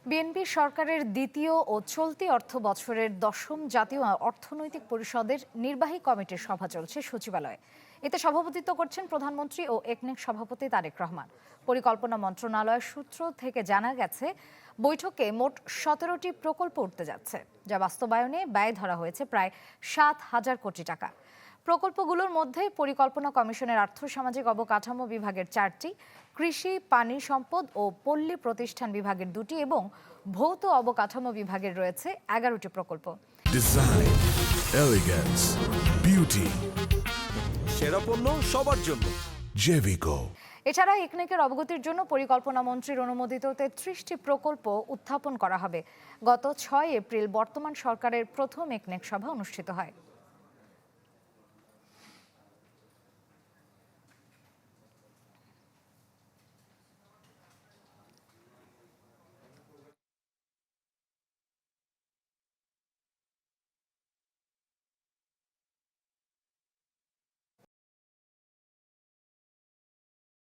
BNP সরকারের দ্বিতীয় ও চলতি অর্থ বছরের ১০ম জাতীয় অর্থনৈতিক পরিষদের নির্বাহী কমিটির সভা চলছে সচিবালয়ে। এতে সভাপতিত্ব করছেন প্রধানমন্ত্রী ও একনেক সভাপতি তারেক রহমান। পরিকল্পনা মন্ত্রণালয়ের সূত্র থেকে জানা গেছে, বৈঠকে মোট ১৭টি প্রকল্প উঠতে যাচ্ছে, যা বাস্তবায়নে ব্যয় ধরা হয়েছে প্রায় ৭,০০০ কোটি টাকা। প্রকল্পগুলোর মধ্যে পরিকল্পনা কমিশনের আর্থসামাজিক অবকাঠামো বিভাগের 4টি, কৃষি, পানি সম্পদ ও পল্লী প্রতিষ্ঠান বিভাগের 2টি এবং ভৌত অবকাঠামো বিভাগের রয়েছে 11টি প্রকল্প। ডিজাইন, এলিগেন্স, বিউটি, সেরা পণ্য সবার জন্য জেভিকো। এছাড়া একনেকের অবগতির জন্য পরিকল্পনা মন্ত্রীর অনুমোদিত 33টি প্রকল্প উত্থাপন করা হবে। গত 6 এপ্রিল বর্তমান সরকারের প্রথম একনেক সভা অনুষ্ঠিত হয়।